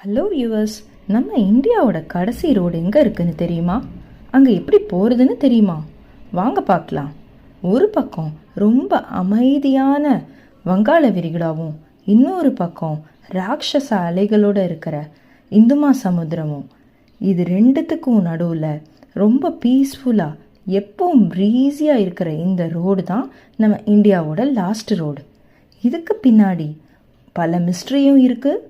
Hello viewers, நம்ம இந்தியாவோட கடைசி ரோடு எங்கே இருக்குன்னு தெரியுமா? அங்கே எப்படி போகிறதுன்னு தெரியுமா? வாங்க பார்க்கலாம். ஒரு பக்கம் ரொம்ப அமைதியான வங்காள விரிகுடாவும், இன்னொரு பக்கம் ராட்சச அலைகளோடு இருக்கிற இந்துமா சமுத்திரமும். இது ரெண்டுத்துக்கும் நடுவில் ரொம்ப பீஸ்ஃபுல்லாக எப்பவும் ப்ரீஸியாக இருக்கிற இந்த ரோடு தான் நம்ம இந்தியாவோட லாஸ்ட் ரோடு. இதுக்கு பின்னாடி பல மிஸ்ட்ரியும் இருக்குது,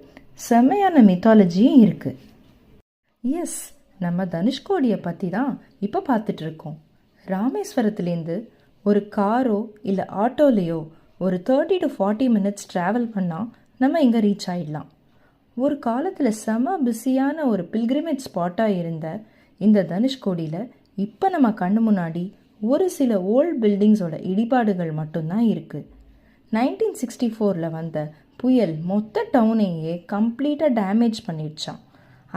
செம்மையான மித்தாலஜியும் இருக்குது. எஸ், நம்ம தனுஷ்கோடியை பற்றி தான் இப்போ பார்த்துட்ருக்கோம். ராமேஸ்வரத்துலேருந்து ஒரு காரோ இல்லை ஆட்டோலேயோ ஒரு 30 to 40 minutes ட்ராவல் பண்ணால் நம்ம இங்கே ரீச் ஆகிடலாம். ஒரு காலத்தில் செம பிஸியான ஒரு பில்கிரிமேஜ் ஸ்பாட்டாக இருந்த இந்த தனுஷ்கோடியில் இப்போ நம்ம கண்ணு முன்னாடி ஒரு சில ஓல்ட் பில்டிங்ஸோட இடிபாடுகள் மட்டும்தான் இருக்குது. 1964 வந்த புயல் மொத்த டவுனையே கம்ப்ளீட்டாக டேமேஜ் பண்ணிடுச்சான்.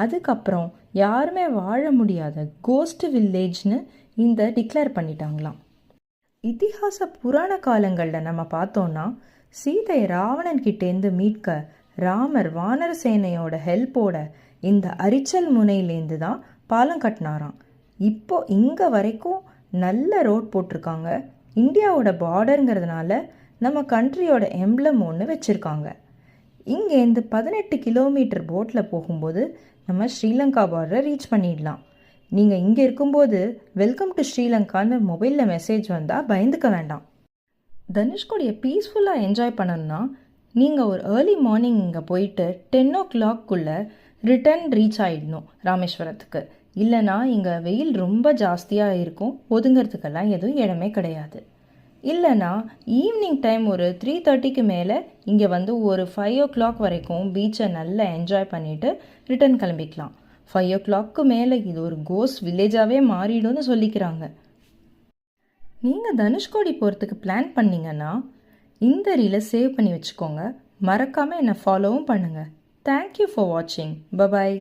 அதுக்கப்புறம் யாருமே வாழ முடியாத கோஸ்ட் வில்லேஜ்னு இந்த டிக்ளேர் பண்ணிட்டாங்களாம். இதிகாச புராண காலங்களில் நம்ம பார்த்தோன்னா சீதை ராவணன்கிட்டேருந்து மீட்க ராமர் வானர சேனையோட ஹெல்ப்போட இந்த அரிச்சல் முனையிலேருந்து தான் பாலம் கட்டினாராம். இப்போ இங்கே வரைக்கும் நல்ல ரோட் போட்டிருக்காங்க. இந்தியாவோட பார்டருங்கிறதுனால நம்ம கண்ட்ரியோட எம்ப்ளம் ஒன்று வச்சுருக்காங்க. இங்கேருந்து 18 கிலோமீட்டர் போட்டில் போகும்போது நம்ம ஸ்ரீலங்கா பார்டரை ரீச் பண்ணிடலாம். நீங்கள் இங்கே இருக்கும்போது வெல்கம் டு ஸ்ரீலங்கான்னு மொபைலில் மெசேஜ் வந்தால் பயந்துக்க வேண்டாம். தனுஷ்கோடியை பீஸ்ஃபுல்லாக என்ஜாய் பண்ணணும்னா நீங்கள் ஒரு ஏர்லி மார்னிங் இங்கே போயிட்டு 10 o'clock ரிட்டர்ன் ரீச் ஆகிடணும் ராமேஸ்வரத்துக்கு. இல்லைனா இங்கே வெயில் ரொம்ப ஜாஸ்தியாக இருக்கும், ஒதுங்கிறதுக்கெல்லாம் எதுவும் இடமே கிடையாது. இல்லைனா ஈவினிங் டைம் ஒரு 3:30க்கு மேலே இங்கே வந்து ஒரு 5 o'clock வரைக்கும் பீச்சை நல்லா என்ஜாய் பண்ணிவிட்டு ரிட்டர்ன் கிளம்பிக்கலாம். 5 o'clock மேலே இது ஒரு கோஸ்ட் வில்லேஜாகவே மாறிடும்னு சொல்லிக்கிறாங்க. நீங்கள் தனுஷ்கோடி போகிறதுக்கு பிளான் பண்ணிங்கன்னா இந்த ரீலை சேவ் பண்ணி வச்சுக்கோங்க. மறக்காமல் என்னை ஃபாலோவும் பண்ணுங்கள். தேங்க்யூ ஃபார் வாட்சிங். பபாய்.